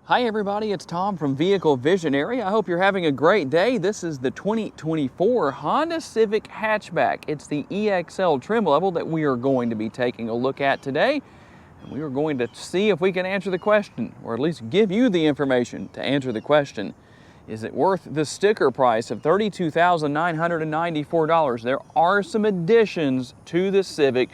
Hi everybody, it's Tom from Vehicle Visionary. I hope you're having a great day. This is the 2024 Honda Civic Hatchback. It's the EX-L trim level that we are going to be taking a look at today. And we are going to see if we can answer the question, or at least give you the information to answer the question. Is it worth the sticker price of $32,994? There are some additions to the Civic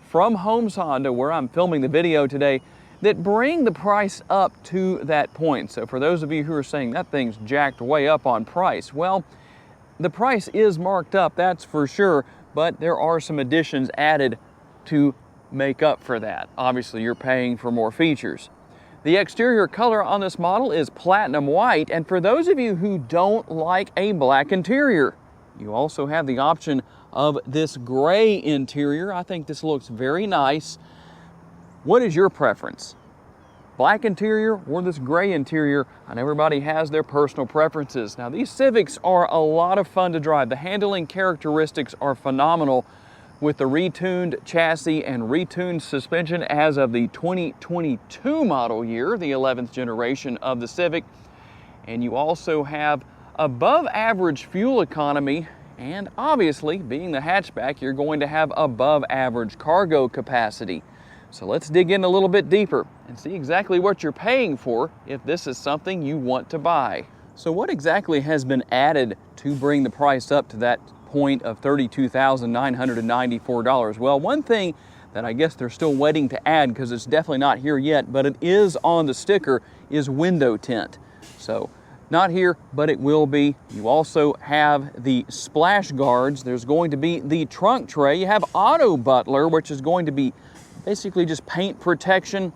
from Homes Honda, where I'm filming the video today, that bring the price up to that point. So for those of you who are saying that thing's jacked way up on price, well, the price is marked up, that's for sure, but there are some additions added to make up for that. Obviously, you're paying for more features. The exterior color on this model is platinum white, and for those of you who don't like a black interior, you also have the option of this gray interior. I think this looks very nice. What is your preference? Black interior or this gray interior? And everybody has their personal preferences. Now, these Civics are a lot of fun to drive. The handling characteristics are phenomenal with the retuned chassis and retuned suspension as of the 2022 model year, the 11th generation of the Civic. And you also have above average fuel economy, and obviously, being the hatchback, you're going to have above average cargo capacity. So let's dig in a little bit deeper and see exactly what you're paying for if this is something you want to buy. So what exactly has been added to bring the price up to that point of $32,994? Well, one thing that I guess they're still waiting to add, because it's definitely not here yet, but it is on the sticker, is window tint. So not here, but it will be. You also have the splash guards. There's going to be the trunk tray. You have auto butler, which is going to be basically just paint protection.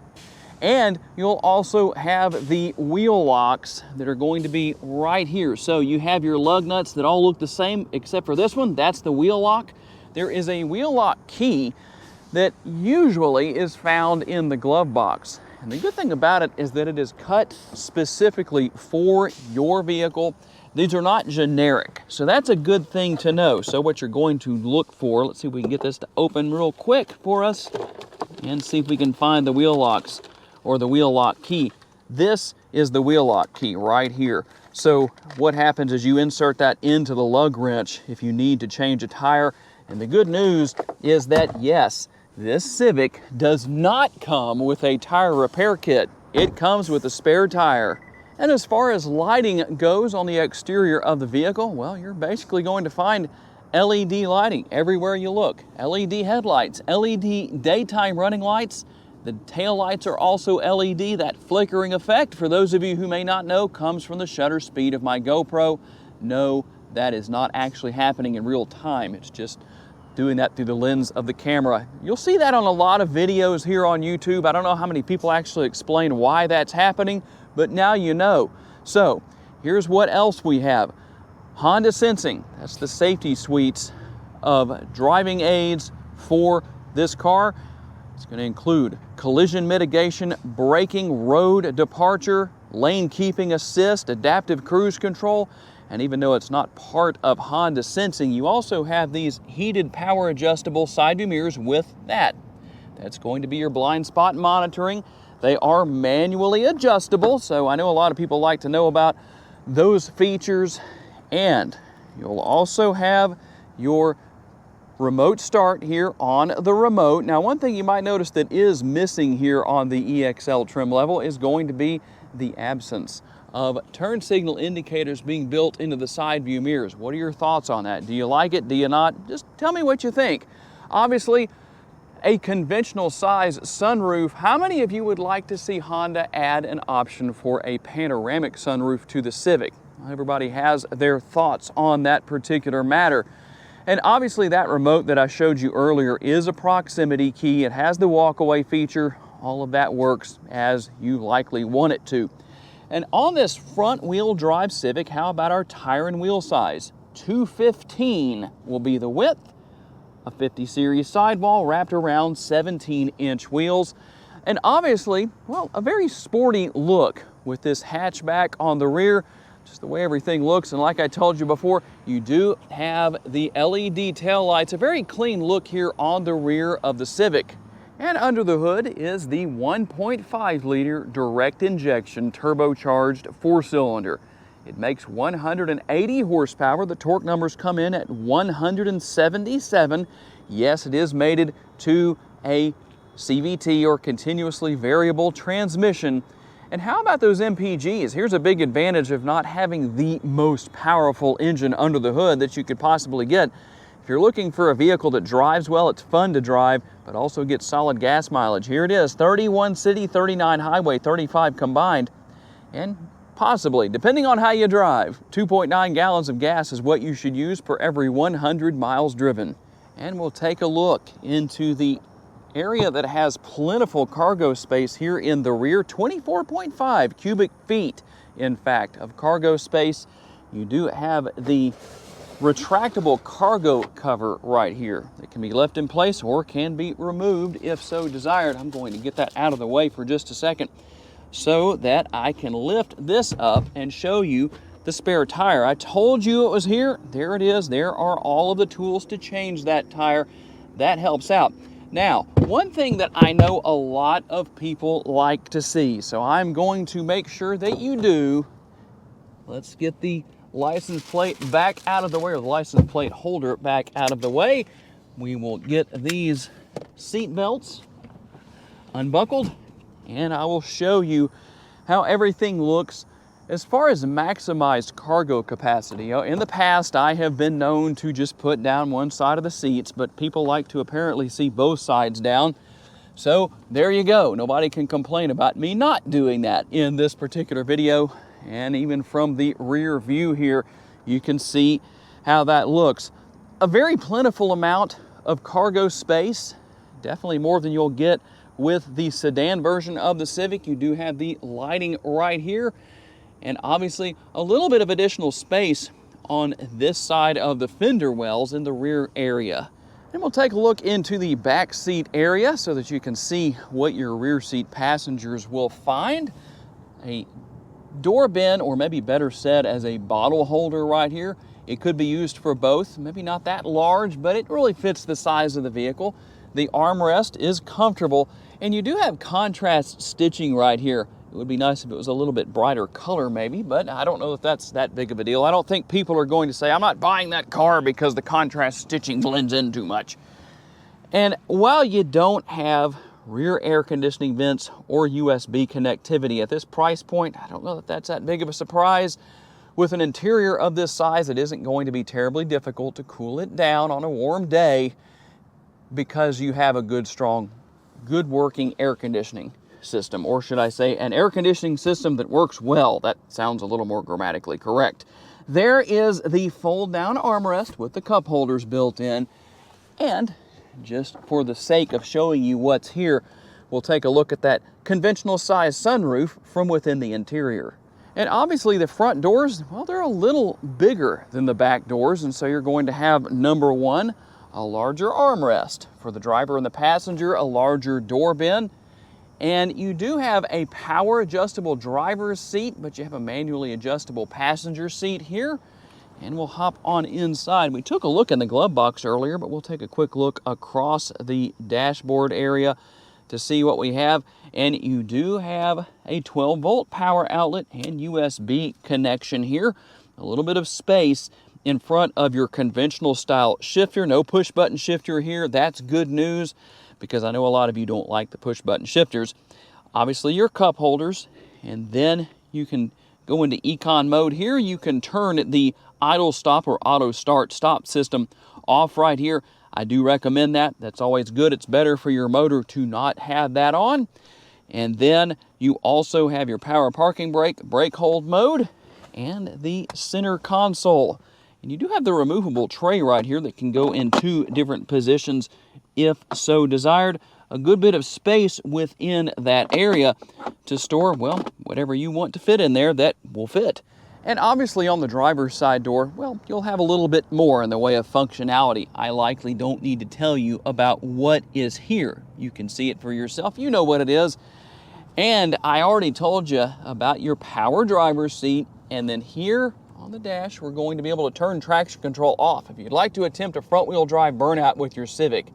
And you'll also have the wheel locks that are going to be right here. So you have your lug nuts that all look the same, except for this one. That's the wheel lock. There is a wheel lock key that usually is found in the glove box. And the good thing about it is that it is cut specifically for your vehicle. These are not generic, so that's a good thing to know. So what you're going to look for, let's see if we can get this to open real quick for us and see if we can find the wheel locks or the wheel lock key. This is the wheel lock key right here. So what happens is you insert that into the lug wrench if you need to change a tire. And the good news is that yes, this Civic does not come with a tire repair kit. It comes with a spare tire. And as far as lighting goes on the exterior of the vehicle, well, you're basically going to find LED lighting everywhere you look. LED headlights, LED daytime running lights. The tail lights are also LED. That flickering effect, for those of you who may not know, comes from the shutter speed of my GoPro. No, that is not actually happening in real time. It's just doing that through the lens of the camera. You'll see that on a lot of videos here on YouTube. I don't know how many people actually explain why that's happening, but now you know. So here's what else we have. Honda Sensing, that's the safety suites of driving aids for this car. It's going to include collision mitigation, braking, road departure, lane keeping assist, adaptive cruise control. And even though it's not part of Honda Sensing, you also have these heated power adjustable side view mirrors with that. That's going to be your blind spot monitoring. They are manually adjustable, so I know a lot of people like to know about those features. And you'll also have your remote start here on the remote. Now, one thing you might notice that is missing here on the EX-L trim level is going to be the absence of turn signal indicators being built into the side view mirrors. What are your thoughts on that? Do you like it? Do you not? Just tell me what you think. Obviously, a conventional size sunroof. How many of you would like to see Honda add an option for a panoramic sunroof to the Civic? Everybody has their thoughts on that particular matter. And obviously that remote that I showed you earlier is a proximity key. It has the walkaway feature. All of that works as you likely want it to. And on this front wheel drive Civic, how about our tire and wheel size? 215 will be the width. A 50 series sidewall wrapped around 17-inch wheels. And obviously, well, a very sporty look with this hatchback on the rear. Just the way everything looks. And like I told you before, you do have the LED taillights. A very clean look here on the rear of the Civic. And under the hood is the 1.5 liter direct injection turbocharged 4-cylinder. It makes 180 horsepower. The torque numbers come in at 177. Yes, it is mated to a CVT, or continuously variable transmission. And how about those MPGs? Here's a big advantage of not having the most powerful engine under the hood that you could possibly get. If you're looking for a vehicle that drives well, it's fun to drive, but also gets solid gas mileage. Here it is, 31 city, 39 highway, 35 combined, and possibly, depending on how you drive, 2.9 gallons of gas is what you should use per every 100 miles driven. And we'll take a look into the area that has plentiful cargo space here in the rear. 24.5 cubic feet, in fact, of cargo space. You do have the retractable cargo cover right here. It can be left in place or can be removed if so desired. I'm going to get that out of the way for just a second so that I can lift this up and show you the spare tire. I told you it was here. There it is. There are all of the tools to change that tire. That helps out. Now, one thing that I know a lot of people like to see, so I'm going to make sure that you do. Let's get the license plate back out of the way, or the license plate holder back out of the way. We will get these seat belts unbuckled, and I will show you how everything looks as far as maximized cargo capacity. In the past, I have been known to just put down one side of the seats, but people like to apparently see both sides down. So there you go. Nobody can complain about me not doing that in this particular video. And even from the rear view here, you can see how that looks. A very plentiful amount of cargo space, definitely more than you'll get with the sedan version of the Civic. You do have the lighting right here, and obviously a little bit of additional space on this side of the fender wells in the rear area. And we'll take a look into the back seat area so that you can see what your rear seat passengers will find. A door bin, or maybe better said as a bottle holder right here. It could be used for both, maybe not that large, but it really fits the size of the vehicle. The armrest is comfortable, and you do have contrast stitching right here. It would be nice if it was a little bit brighter color maybe, but I don't know if that's that big of a deal. I don't think people are going to say, I'm not buying that car because the contrast stitching blends in too much. And while you don't have rear air conditioning vents or USB connectivity at this price point, I don't know that that's that big of a surprise. With an interior of this size, it isn't going to be terribly difficult to cool it down on a warm day because you have a good, strong, good working air conditioning system, or should I say an air conditioning system that works well. That sounds a little more grammatically correct. There is the fold down armrest with the cup holders built in, and just for the sake of showing you what's here, we'll take a look at that conventional size sunroof from within the interior. And obviously the front doors, well, they're a little bigger than the back doors, and so you're going to have, number one, a larger armrest. For the driver and the passenger, a larger door bin. And you do have a power adjustable driver's seat, but you have a manually adjustable passenger seat here. And we'll hop on inside. We took a look in the glove box earlier, but we'll take a quick look across the dashboard area to see what we have. And you do have a 12-volt power outlet and USB connection here. A little bit of space in front of your conventional style shifter. No push button shifter here. That's good news, because I know a lot of you don't like the push button shifters. Obviously your cup holders, and then you can go into econ mode here. You can turn the idle stop or auto start stop system off right here. I do recommend that. That's always good. It's better for your motor to not have that on. And then you also have your power parking brake, brake hold mode, and the center console. And you do have the removable tray right here that can go in 2 different positions if so desired. A good bit of space within that area to store, well, whatever you want to fit in there that will fit. And obviously on the driver's side door, well, you'll have a little bit more in the way of functionality. I likely don't need to tell you about what is here. You can see it for yourself. You know what it is. And I already told you about your power driver's seat. And then here on the dash, we're going to be able to turn traction control off. If you'd like to attempt a front wheel drive burnout with your Civic,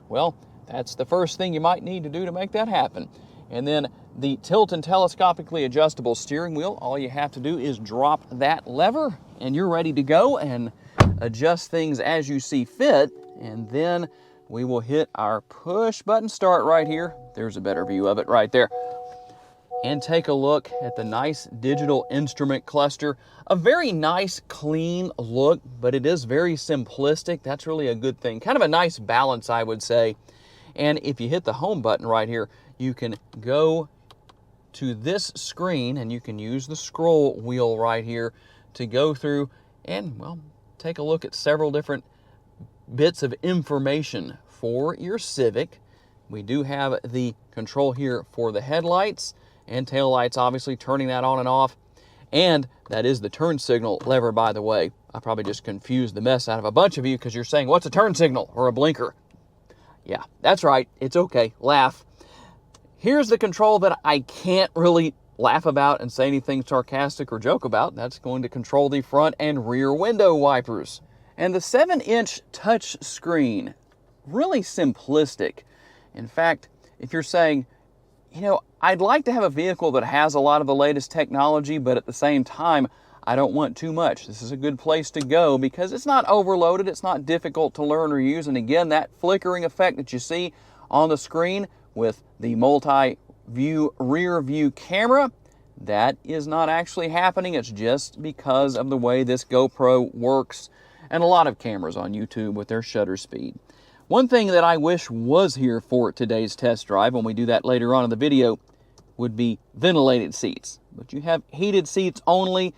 well, That's the first thing you might need to do to make that happen. And then the tilt and telescopically adjustable steering wheel, all you have to do is drop that lever and you're ready to go and adjust things as you see fit. And then we will hit our push button start right here. There's a better view of it right there. And take a look at the nice digital instrument cluster. A very nice, clean look, but it is very simplistic. That's really a good thing. Kind of a nice balance, I would say. And if you hit the home button right here, you can go to this screen and you can use the scroll wheel right here to go through and, well, take a look at several different bits of information for your Civic. We do have the control here for the headlights and tail lights, obviously turning that on and off. And that is the turn signal lever, by the way. I probably just confused the mess out of a bunch of you because you're saying, what's a turn signal or a blinker? Yeah, that's right. It's okay. Laugh. Here's the control that I can't really laugh about and say anything sarcastic or joke about. That's going to control the front and rear window wipers. And the 7-inch touch screen, really simplistic. In fact, if you're saying, you know, I'd like to have a vehicle that has a lot of the latest technology, but at the same time, I don't want too much. This is a good place to go because it's not overloaded, it's not difficult to learn or use, and again, that flickering effect that you see on the screen with the multi-view rear view camera, that is not actually happening. It's just because of the way this GoPro works and a lot of cameras on YouTube with their shutter speed. One thing that I wish was here for today's test drive, when we do that later on in the video, would be ventilated seats. But you have heated seats only.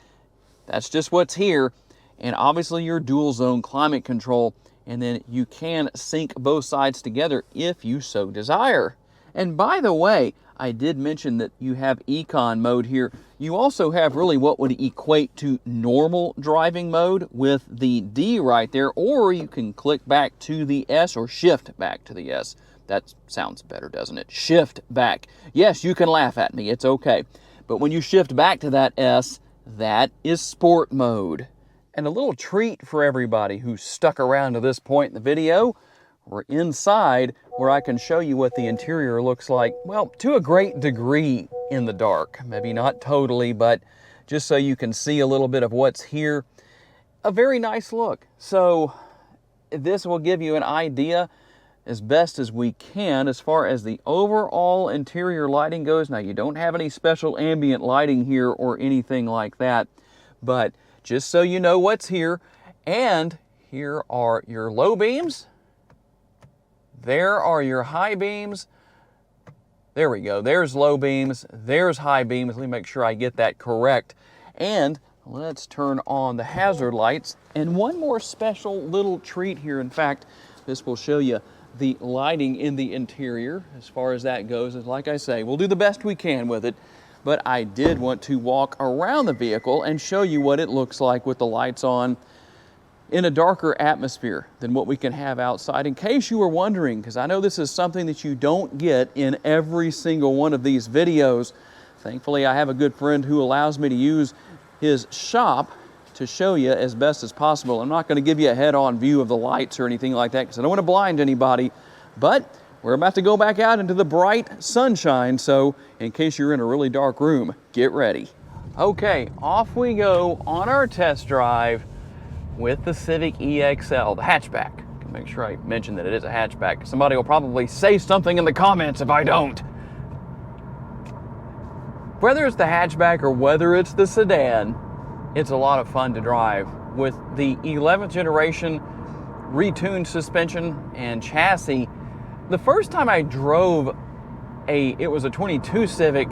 That's just what's here. And obviously your dual zone climate control. And then you can sync both sides together if you so desire. And by the way, I did mention that you have Econ mode here. You also have really what would equate to normal driving mode with the D right there, or you can click back to the S or shift back to the S. That sounds better, doesn't it? Shift back. Yes, you can laugh at me. It's okay. But when you shift back to that S, that is sport mode. And a little treat for everybody who stuck around to this point in the video, we're inside where I can show you what the interior looks like, well, to a great degree in the dark. Maybe not totally, but just so you can see a little bit of what's here. A very nice look. So this will give you an idea as best as we can as far as the overall interior lighting goes. Now, you don't have any special ambient lighting here or anything like that, but just so you know what's here. And here are your low beams. There are your high beams. There we go. There's low beams. There's high beams. Let me make sure I get that correct. And let's turn on the hazard lights. And one more special little treat here. In fact, this will show you the lighting in the interior as far as that goes. And like I say, we'll do the best we can with it. But I did want to walk around the vehicle and show you what it looks like with the lights on in a darker atmosphere than what we can have outside, in case you were wondering, because I know this is something that you don't get in every single one of these videos. Thankfully, I have a good friend who allows me to use his shop to show you as best as possible. I'm not going to give you a head-on view of the lights or anything like that because I don't want to blind anybody, but we're about to go back out into the bright sunshine, so in case you're in a really dark room, get ready. Okay, off we go on our test drive with the Civic EX-L, the hatchback. Make sure I mention that it is a hatchback. Somebody will probably say something in the comments if I don't. Whether it's the hatchback or whether it's the sedan, it's a lot of fun to drive. With the 11th generation retuned suspension and chassis, the first time I drove it was a 22 Civic,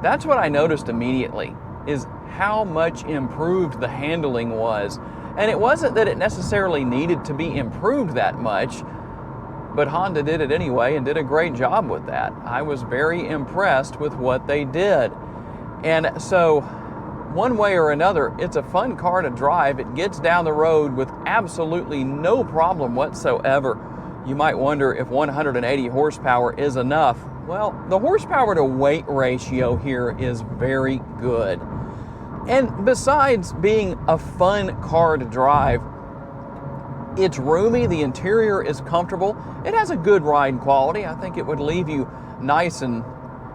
that's what I noticed immediately, is how much improved the handling was. And it wasn't that it necessarily needed to be improved that much, but Honda did it anyway and did a great job with that. I was very impressed with what they did. And so, one way or another, it's a fun car to drive. It gets down the road with absolutely no problem whatsoever. You might wonder if 180 horsepower is enough. Well, the horsepower to weight ratio here is very good. And besides being a fun car to drive, It's roomy, the interior is comfortable. It has a good ride quality. I think it would leave you nice and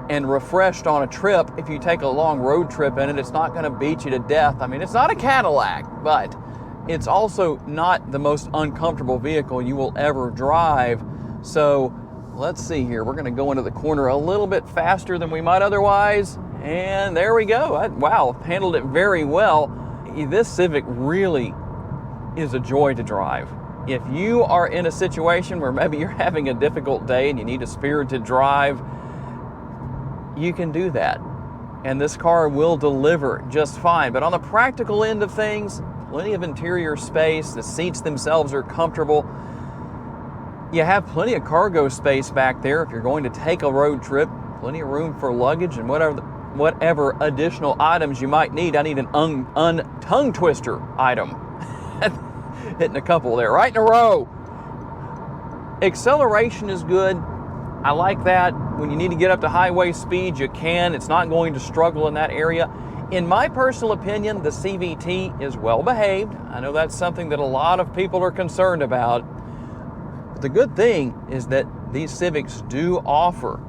refreshed on a trip. If you take a long road trip in it, it's not gonna beat you to death. I mean, it's not a Cadillac, but it's also not the most uncomfortable vehicle you will ever drive. So let's see here. We're gonna go into the corner a little bit faster than we might otherwise. And there we go. Wow, handled it very well. This Civic really is a joy to drive. If you are in a situation where maybe you're having a difficult day and you need a spirited drive, you can do that. And this car will deliver just fine. But on the practical end of things, plenty of interior space. The seats themselves are comfortable. You have plenty of cargo space back there if you're going to take a road trip. Plenty of room for luggage and whatever additional items you might need. I need an tongue twister item. Hitting a couple there, right in a row. Acceleration is good. I like that. When you need to get up to highway speed, you can. It's not going to struggle in that area. In my personal opinion, the CVT is well behaved. I know that's something that a lot of people are concerned about. But the good thing is that these Civics do offer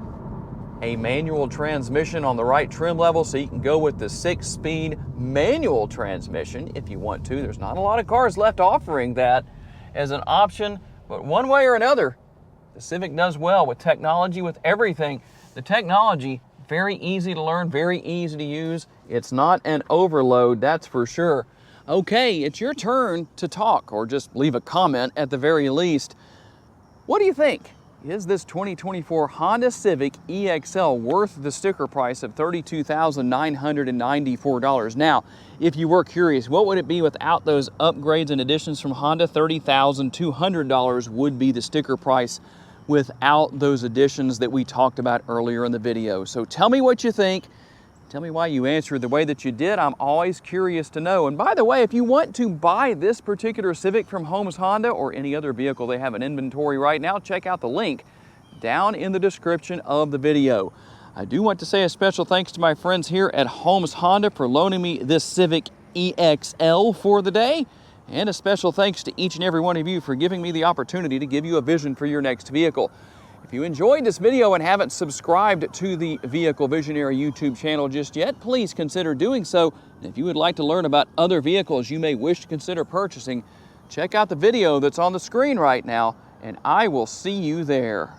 a manual transmission on the right trim level, so you can go with the 6-speed manual transmission if you want to. There's not a lot of cars left offering that as an option, but one way or another, the Civic does well with technology, with everything. The technology, very easy to learn, very easy to use. It's not an overload, that's for sure. Okay, it's your turn to talk, or just leave a comment at the very least. What do you think? Is this 2024 Honda Civic EX-L worth the sticker price of $32,994? Now, if you were curious, what would it be without those upgrades and additions from Honda? $30,200 would be the sticker price without those additions that we talked about earlier in the video. So tell me what you think. Tell me why you answered the way that you did. I'm always curious to know. And by the way, if you want to buy this particular Civic from Holmes Honda or any other vehicle they have in inventory right now, check out the link down in the description of the video. I do want to say a special thanks to my friends here at Holmes Honda for loaning me this Civic EX-L for the day. And a special thanks to each and every one of you for giving me the opportunity to give you a vision for your next vehicle. If you enjoyed this video and haven't subscribed to the Vehicle Visionary YouTube channel just yet, please consider doing so. And if you would like to learn about other vehicles you may wish to consider purchasing, check out the video that's on the screen right now, and I will see you there.